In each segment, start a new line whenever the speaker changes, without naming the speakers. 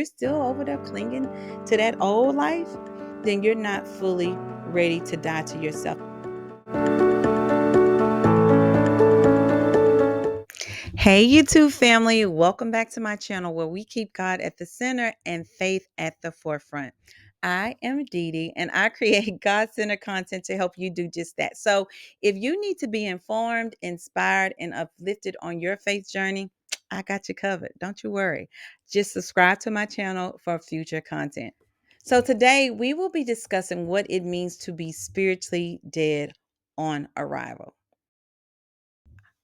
you're still over there clinging to that old life, then you're not fully ready to die to yourself. Hey, YouTube family, welcome back to my channel where we keep God at the center and faith at the forefront. I am Deedy and I create God centered content to help you do just that. So, if you need to be informed, inspired, and uplifted on your faith journey, I got you covered. Don't you worry. Just subscribe to my channel for future content. So, today we will be discussing what it means to be spiritually dead on arrival.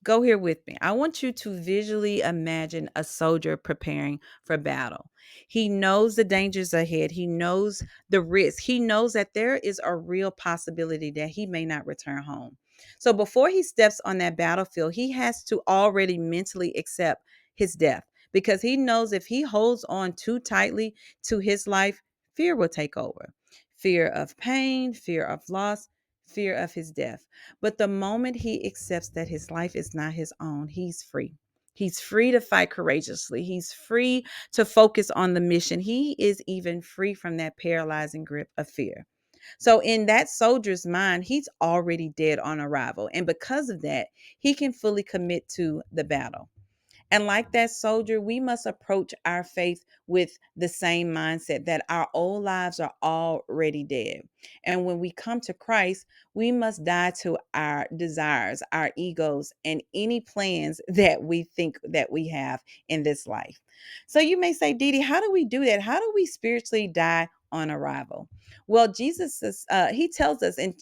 Go here with me. I want you to visually imagine a soldier preparing for battle. He knows the dangers ahead. He knows the risk. He knows that there is a real possibility that he may not return home. So before he steps on that battlefield, he has to already mentally accept his death because he knows if he holds on too tightly to his life, fear will take over. Fear of pain, fear of loss, fear of his death. But the moment he accepts that his life is not his own, he's free. He's free to fight courageously. He's free to focus on the mission. He is even free from that paralyzing grip of fear. So, in that soldier's mind, he's already dead on arrival. And because of that, he can fully commit to the battle. And like that soldier, we must approach our faith with the same mindset that our old lives are already dead. And when we come to Christ, we must die to our desires, our egos, and any plans that we think that we have in this life. So you may say, Didi, how do we do that? How do we spiritually die on arrival? Well, he tells us in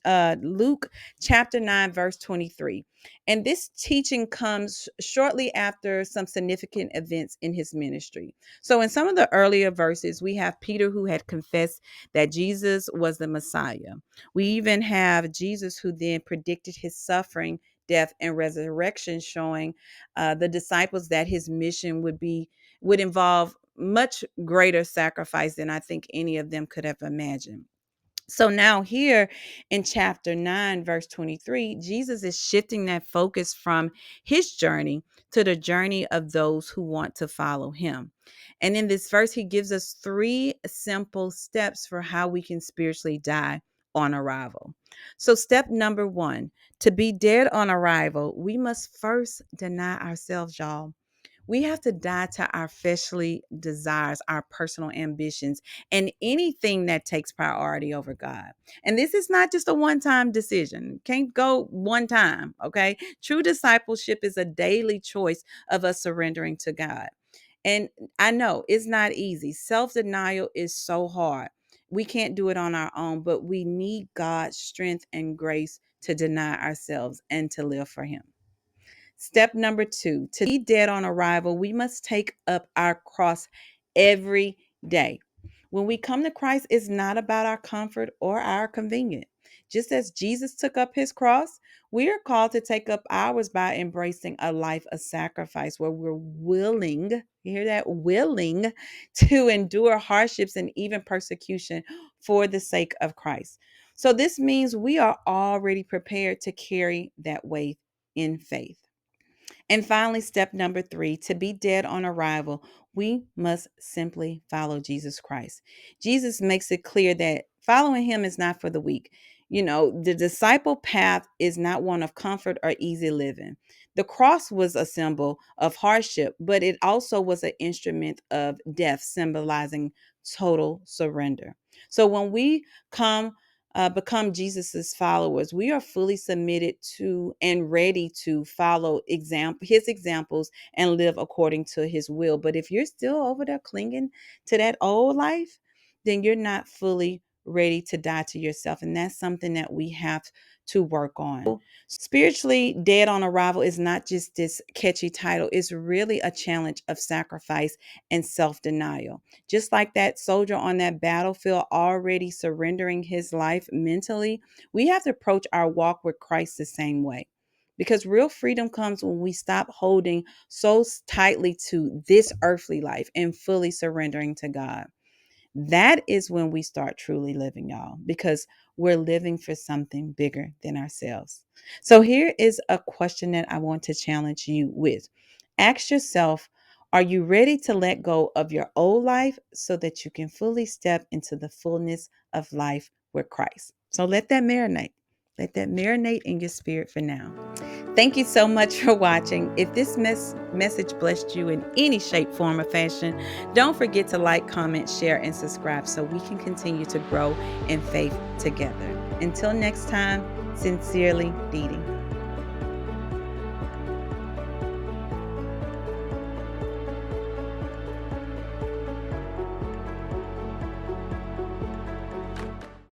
Luke chapter 9, verse 23. And this teaching comes shortly after some significant events in his ministry. So, in some of the earlier verses, we have Peter who had confessed that Jesus was the Messiah. We even have Jesus who then predicted his suffering, death, and resurrection, showing the disciples that his mission would involve much greater sacrifice than I think any of them could have imagined. So now, here in chapter 9, verse 23, Jesus is shifting that focus from his journey to the journey of those who want to follow him. And in this verse, he gives us three simple steps for how we can spiritually die on arrival. So, step number one, to be dead on arrival, we must first deny ourselves, y'all. We have to die to our fleshly desires, our personal ambitions, and anything that takes priority over God. And this is not just a one time decision. Can't go one time, okay? True discipleship is a daily choice of us surrendering to God. And I know it's not easy. Self denial is so hard. We can't do it on our own, but we need God's strength and grace to deny ourselves and to live for Him. Step number two, to be dead on arrival, we must take up our cross every day. When we come to Christ, it's not about our comfort or our convenience. Just as Jesus took up his cross, we are called to take up ours by embracing a life of sacrifice where we're willing, you hear that? Willing to endure hardships and even persecution for the sake of Christ. So this means we are already prepared to carry that weight in faith. And finally, step number three, to be dead on arrival, we must simply follow Jesus Christ. Jesus makes it clear that following him is not for the weak. You know, the disciple path is not one of comfort or easy living. The cross was a symbol of hardship, but it also was an instrument of death, symbolizing total surrender. So when we become Jesus's followers, we are fully submitted to and ready to follow his examples and live according to his will. But if you're still over there clinging to that old life, then you're not fully ready to die to yourself. And that's something that we have to work on. Spiritually dead on arrival is not just this catchy title, it's really a challenge of sacrifice and self denial. Just like that soldier on that battlefield already surrendering his life mentally, we have to approach our walk with Christ the same way. Because real freedom comes when we stop holding so tightly to this earthly life and fully surrendering to God. That is when we start truly living, y'all, because we're living for something bigger than ourselves. So here is a question that I want to challenge you with. Ask yourself, Are you ready to let go of your old life so that you can fully step into the fullness of life with Christ? So let that marinate. Let that marinate in your spirit for now. Thank you so much for watching. If this message blessed you in any shape, form, or fashion, don't forget to like, comment, share, and subscribe so we can continue to grow in faith together. Until next time, sincerely, Deedy.